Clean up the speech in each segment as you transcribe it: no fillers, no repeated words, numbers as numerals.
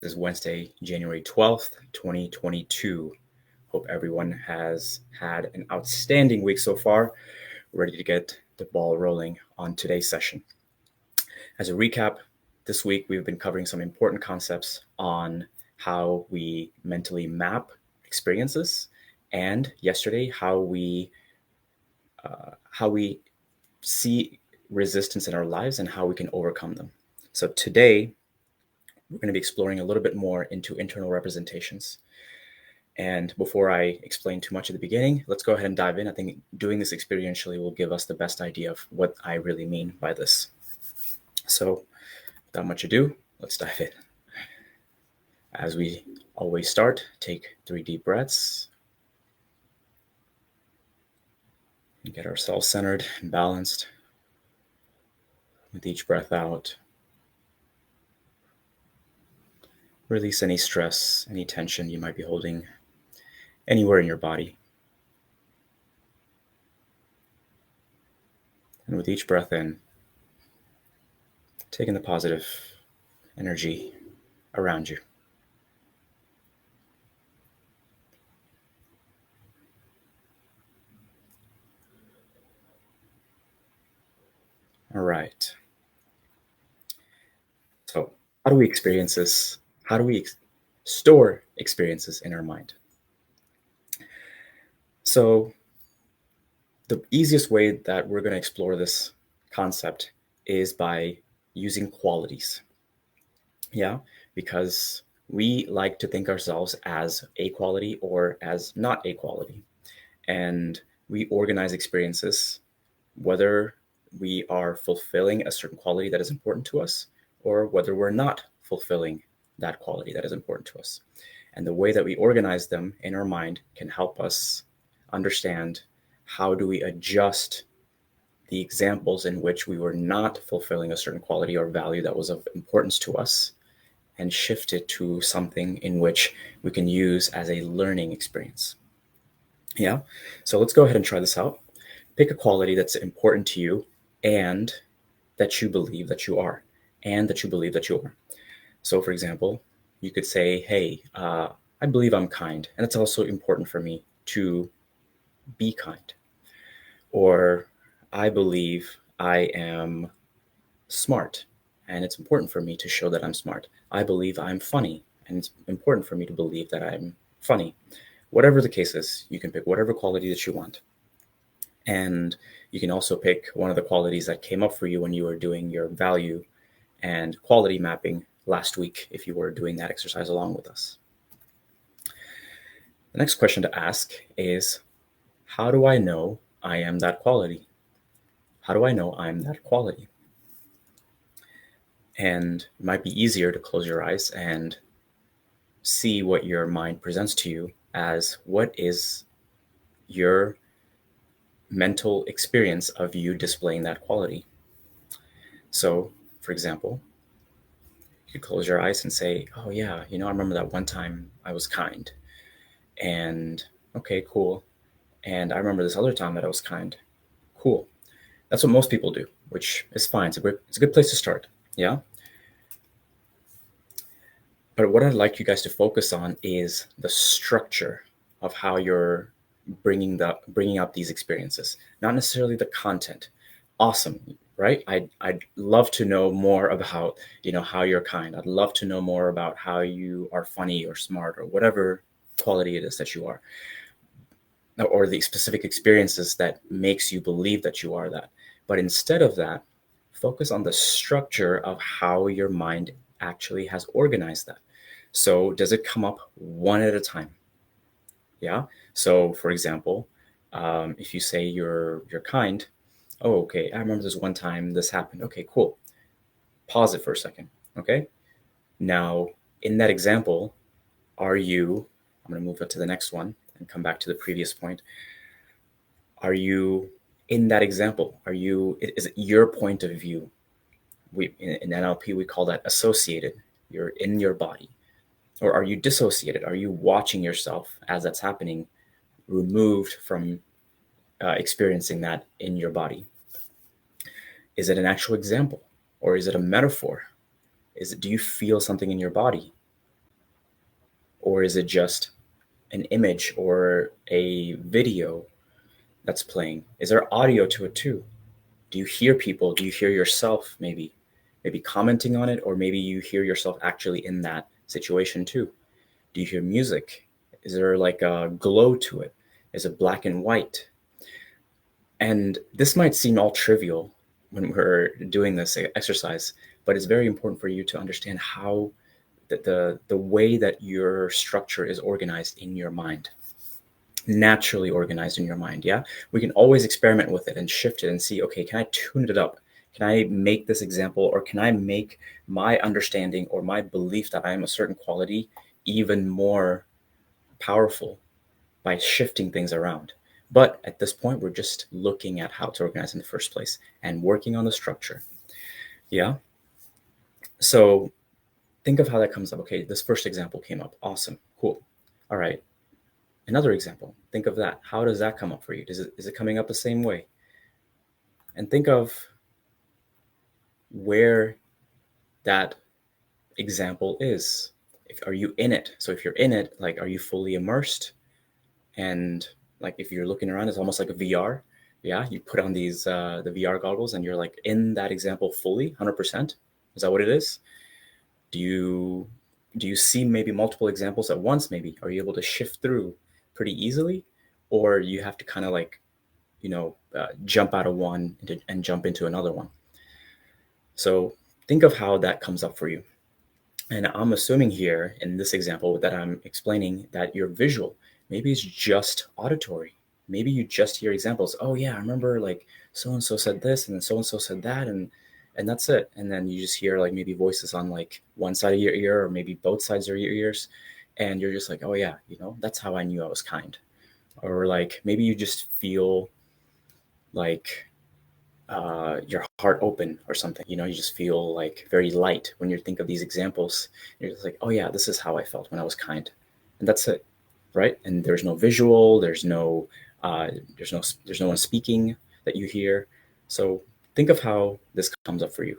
This is Wednesday, January 12th, 2022. Hope everyone has had an outstanding week so far. Ready to get the ball rolling on today's session. As a recap, this week we've been covering some important concepts on how we mentally map experiences, and yesterday how we see resistance in our lives and how we can overcome them. So today we're going to be exploring a little bit more into internal representations. And before I explain too much at the beginning, let's go ahead and dive in. I think doing this experientially will give us the best idea of what I really mean by this. So without much ado, let's dive in. As we always start, take 3 deep breaths and get ourselves centered and balanced. With each breath out, release any stress, any tension you might be holding anywhere in your body. And with each breath in, taking the positive energy around you. All right. So, how do we experience this? How do we store experiences in our mind? So, the easiest way that we're going to explore this concept is by using qualities. Yeah, because we like to think ourselves as a quality or as not a quality. And we organize experiences, whether we are fulfilling a certain quality that is important to us or whether we're not fulfilling that quality that is important to us. And the way that we organize them in our mind can help us understand how do we adjust the examples in which we were not fulfilling a certain quality or value that was of importance to us and shift it to something in which we can use as a learning experience. Yeah, so let's go ahead and try this out. Pick a quality that's important to you and that you believe that you are, and that you believe that you are. So, for example, you could say, hey, I believe I'm kind, and it's also important for me to be kind. Or, I believe I am smart, and it's important for me to show that I'm smart. I believe I'm funny, and it's important for me to believe that I'm funny. Whatever the case is, you can pick whatever quality that you want. And you can also pick one of the qualities that came up for you when you were doing your value and quality mapping last week, if you were doing that exercise along with us. The next question to ask is, how do I know I am that quality? How do I know I'm that quality? And it might be easier to close your eyes and see what your mind presents to you as what is your mental experience of you displaying that quality. So, for example, you could close your eyes and say, oh yeah, I remember that one time I was kind. And okay, cool. And I remember this other time that I was kind. Cool. That's what most people do, which is fine. It's a good place to start. Yeah. But what I'd like you guys to focus on is the structure of how you're bringing up these experiences, not necessarily the content. Awesome, right? I'd love to know more about how you're kind. I'd love to know more about how you are funny or smart or whatever quality it is that you are, or the specific experiences that makes you believe that you are that. But instead of that, focus on the structure of how your mind actually has organized that. So does it come up one at a time? Yeah. So for example, if you say you're kind, oh, okay, I remember this one time this happened. Okay, cool. Pause it for a second. Okay. Now, in that example, I'm going to move it to the next one and come back to the previous point. Are you in that example? Is it your point of view? In NLP, we call that associated. You're in your body. Or are you dissociated? Are you watching yourself as that's happening, removed from experiencing that in your body? Is it an actual example, or is it a metaphor? Do you feel something in your body? Or is it just an image or a video that's playing? Is there audio to it too? Do you hear people? Do you hear yourself maybe commenting on it, or maybe you hear yourself actually in that situation too? Do you hear music? Is there like a glow to it? Is it black and white? And this might seem all trivial when we're doing this exercise, but it's very important for you to understand how the way that your structure is organized in your mind, naturally organized in your mind. Yeah, we can always experiment with it and shift it and see, okay, can I tune it up? Can I make this example, or can I make my understanding or my belief that I am a certain quality even more powerful by shifting things around? But at this point, we're just looking at how to organize in the first place and working on the structure. Yeah. So think of how that comes up. Okay, this first example came up. Awesome. Cool. All right. Another example. Think of that. How does that come up for you? Is it coming up the same way? And think of where that example is. Are you in it? So if you're in it, like, are you fully immersed? And like, if you're looking around, it's almost like a VR. Yeah, you put on these the VR goggles, and you're like in that example fully, 100%. Is that what it is? Do you see maybe multiple examples at once? Maybe are you able to shift through pretty easily, or you have to kind of like, jump out of one and jump into another one? So think of how that comes up for you. And I'm assuming here in this example that I'm explaining that your visual, maybe it's just auditory. Maybe you just hear examples. Oh yeah, I remember like so and so said this, and then so and so said that, and that's it. And then you just hear like maybe voices on like one side of your ear, or maybe both sides of your ears, and you're just like, oh yeah, that's how I knew I was kind. Or like maybe you just feel like your heart open or something. You just feel like very light when you think of these examples. You're just like, oh yeah, this is how I felt when I was kind, and that's it, right? And there's no visual, there's no one speaking that you hear. So think of how this comes up for you.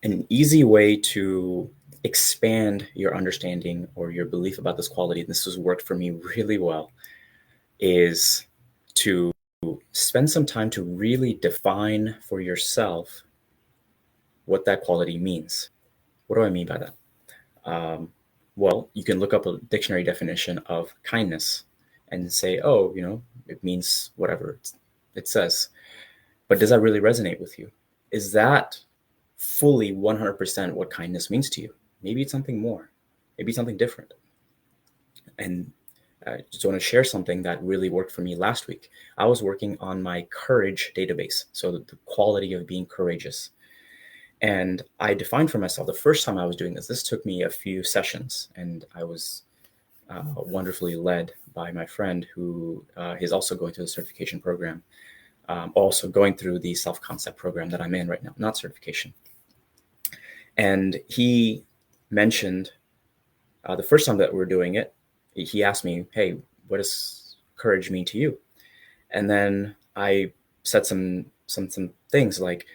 An easy way to expand your understanding or your belief about this quality, and this has worked for me really well, is to spend some time to really define for yourself what that quality means. What do I mean by that? Well, you can look up a dictionary definition of kindness and say, oh, it means whatever it says. But does that really resonate with you? Is that fully 100% what kindness means to you? Maybe it's something more. Maybe it's something different. And I just want to share something that really worked for me last week. I was working on my courage database, so the quality of being courageous. And I defined for myself, the first time I was doing this took me a few sessions, and I was wonderfully led by my friend who is also going through the certification program, also going through the self-concept program that I'm in right now, not certification. And he mentioned the first time that we're doing it, he asked me, hey, what does courage mean to you? And then I said some things like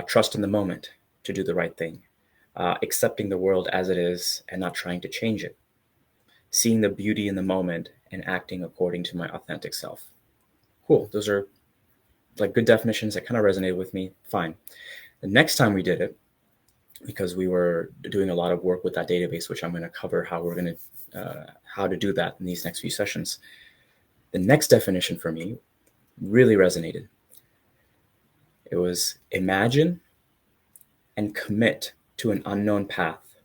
trust in the moment to do the right thing, accepting the world as it is and not trying to change it, seeing the beauty in the moment and acting according to my authentic self. Cool. Those are like good definitions that kind of resonated with me. Fine. The next time we did it, because we were doing a lot of work with that database, which I'm going to cover how to do that in these next few sessions. The next definition for me really resonated. It was imagine and commit to an unknown path,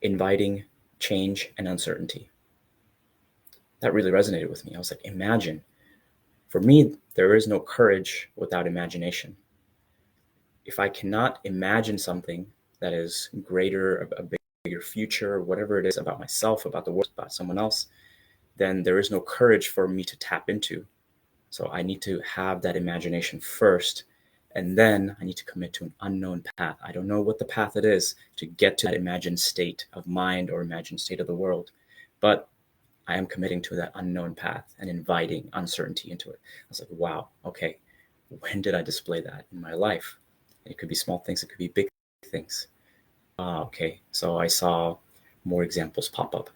inviting change and uncertainty. That really resonated with me. I was like, imagine. For me, there is no courage without imagination. If I cannot imagine something that is greater, a bigger future, whatever it is about myself, about the world, about someone else, then there is no courage for me to tap into. So I need to have that imagination first, and then I need to commit to an unknown path. I don't know what the path it is to get to that imagined state of mind or imagined state of the world, but I am committing to that unknown path and inviting uncertainty into it. I was like, wow, okay, when did I display that in my life? It could be small things, it could be big things. Okay, so I saw more examples pop up.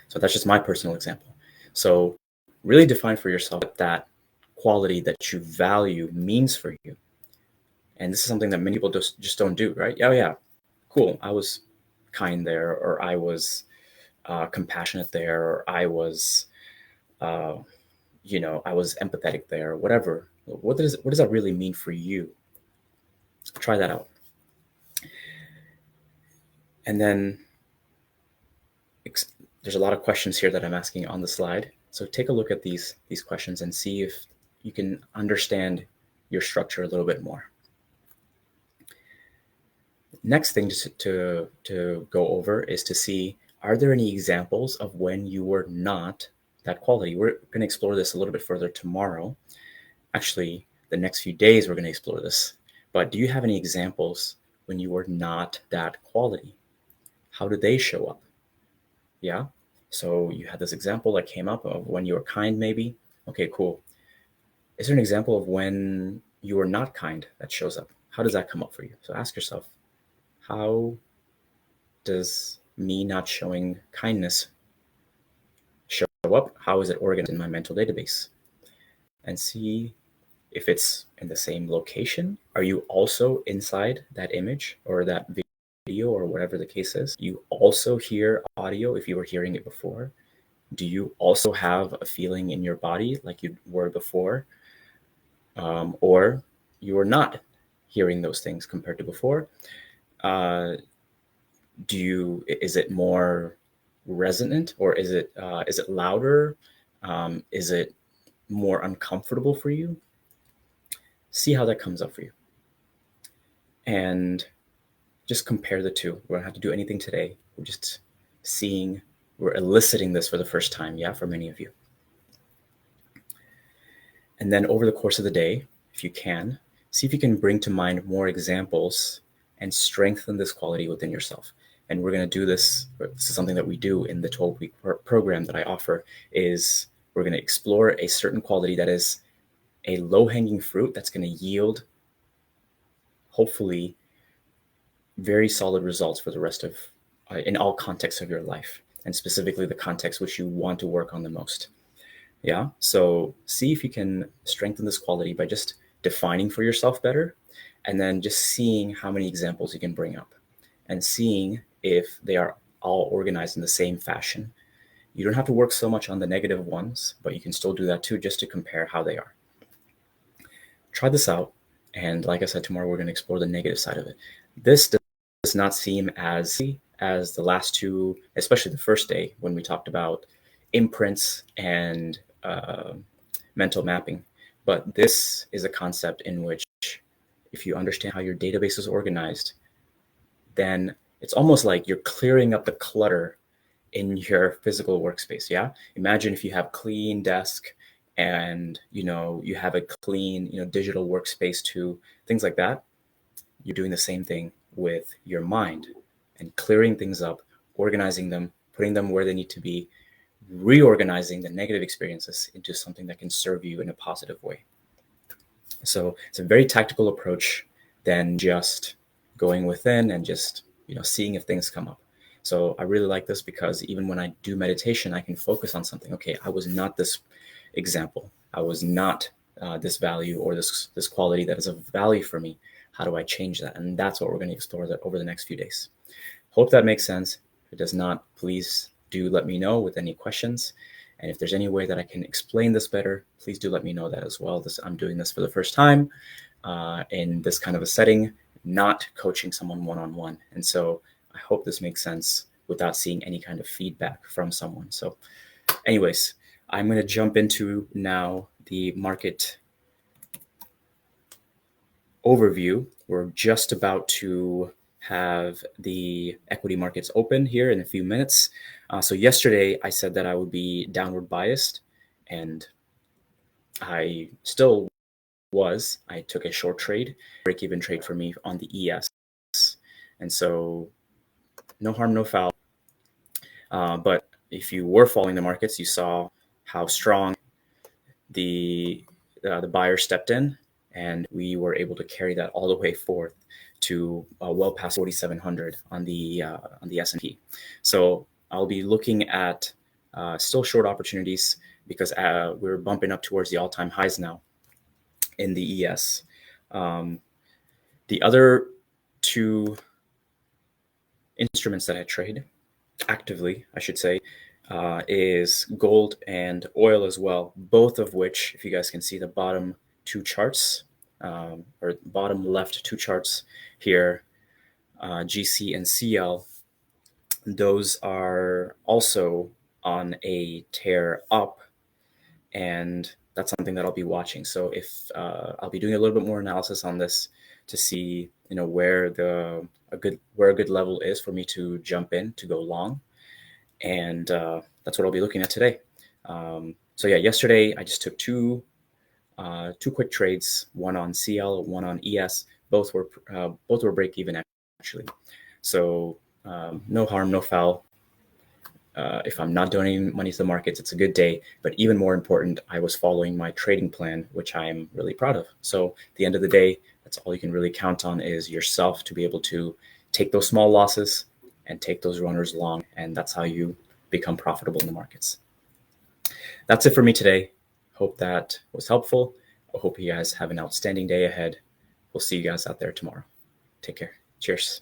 So that's just my personal example. So really define for yourself what that quality that you value means for you. And this is something that many people just don't do, right? Oh yeah, cool. I was kind there, or I was compassionate there, or I was, I was empathetic there, whatever. What does that really mean for you? Try that out. And then there's a lot of questions here that I'm asking on the slide. So take a look at these questions and see if you can understand your structure a little bit more. Next thing to go over is to see, are there any examples of when you were not that quality? We're going to explore this a little bit further tomorrow. Actually, the next few days we're going to explore this. But do you have any examples when you were not that quality? How did they show up? Yeah. So you had this example that came up of when you were kind, maybe. Okay, cool. Is there an example of when you were not kind that shows up? How does that come up for you? So ask yourself, how does me not showing kindness show up? How is it organized in my mental database? And see if it's in the same location. Are you also inside that image or that video or whatever the case is? You also hear audio if you were hearing it before. Do you also have a feeling in your body like you were before? Or you were not hearing those things compared to before? Is it more resonant, or is it louder? Is it more uncomfortable for you? See how that comes up for you. And just compare the two. We don't have to do anything today. We're just we're eliciting this for the first time, for many of you. And then over the course of the day, if you can, see if you can bring to mind more examples and strengthen this quality within yourself. And we're going to do this. This is something that we do in the 12-week program that I offer, is we're going to explore a certain quality that is a low-hanging fruit that's going to yield, hopefully, very solid results for the rest of, in all contexts of your life, and specifically the context which you want to work on the most. Yeah. So see if you can strengthen this quality by just defining for yourself better, and then just seeing how many examples you can bring up and seeing if they are all organized in the same fashion. You don't have to work so much on the negative ones, but you can still do that too, just to compare how they are. Try this out. And like I said, tomorrow we're going to explore the negative side of it. This does not seem as the last two, especially the first day when we talked about imprints and mental mapping. But this is a concept in which, if you understand how your database is organized, then it's almost like you're clearing up the clutter in your physical workspace. Yeah. Imagine if you have clean desk and, you have a clean, digital workspace too, things like that. You're doing the same thing with your mind and clearing things up, organizing them, putting them where they need to be, reorganizing the negative experiences into something that can serve you in a positive way. So it's a very tactical approach than just going within and just, seeing if things come up. So I really like this because even when I do meditation, I can focus on something. Okay, I was not this example. I was not this value or this quality that is of value for me. How do I change that? And that's what we're going to explore that over the next few days. Hope that makes sense. If it does not, please do let me know with any questions. And if there's any way that I can explain this better, please do let me know that as well. I'm doing this for the first time in this kind of a setting, not coaching someone one-on-one. And so I hope this makes sense without seeing any kind of feedback from someone. So anyways, I'm going to jump into now the market overview. We're just about to have the equity markets open here in a few minutes. So yesterday I said that I would be downward biased, and I still was. I took a short trade, break-even trade for me on the ES. And so no harm, no foul. But if you were following the markets, you saw how strong the buyer stepped in, and we were able to carry that all the way forth to well past 4,700 on the S&P. So I'll be looking at still short opportunities because we're bumping up towards the all-time highs now in the ES. The other two instruments that I trade actively, I should say, is gold and oil as well, both of which, if you guys can see the bottom two charts, or bottom left two charts here, GC and CL, those are also on a tear up, and that's something that I'll be watching. So if I'll be doing a little bit more analysis on this to see, where a good level is for me to jump in to go long, and that's what I'll be looking at today. So yeah, yesterday I just took two quick trades, one on CL, one on ES. Both were break even actually. So no harm, no foul. If I'm not donating money to the markets, it's a good day. But even more important, I was following my trading plan, which I am really proud of. So at the end of the day, that's all you can really count on is yourself to be able to take those small losses and take those runners long. And that's how you become profitable in the markets. That's it for me today. Hope that was helpful. I hope you guys have an outstanding day ahead. We'll see you guys out there tomorrow. Take care. Cheers.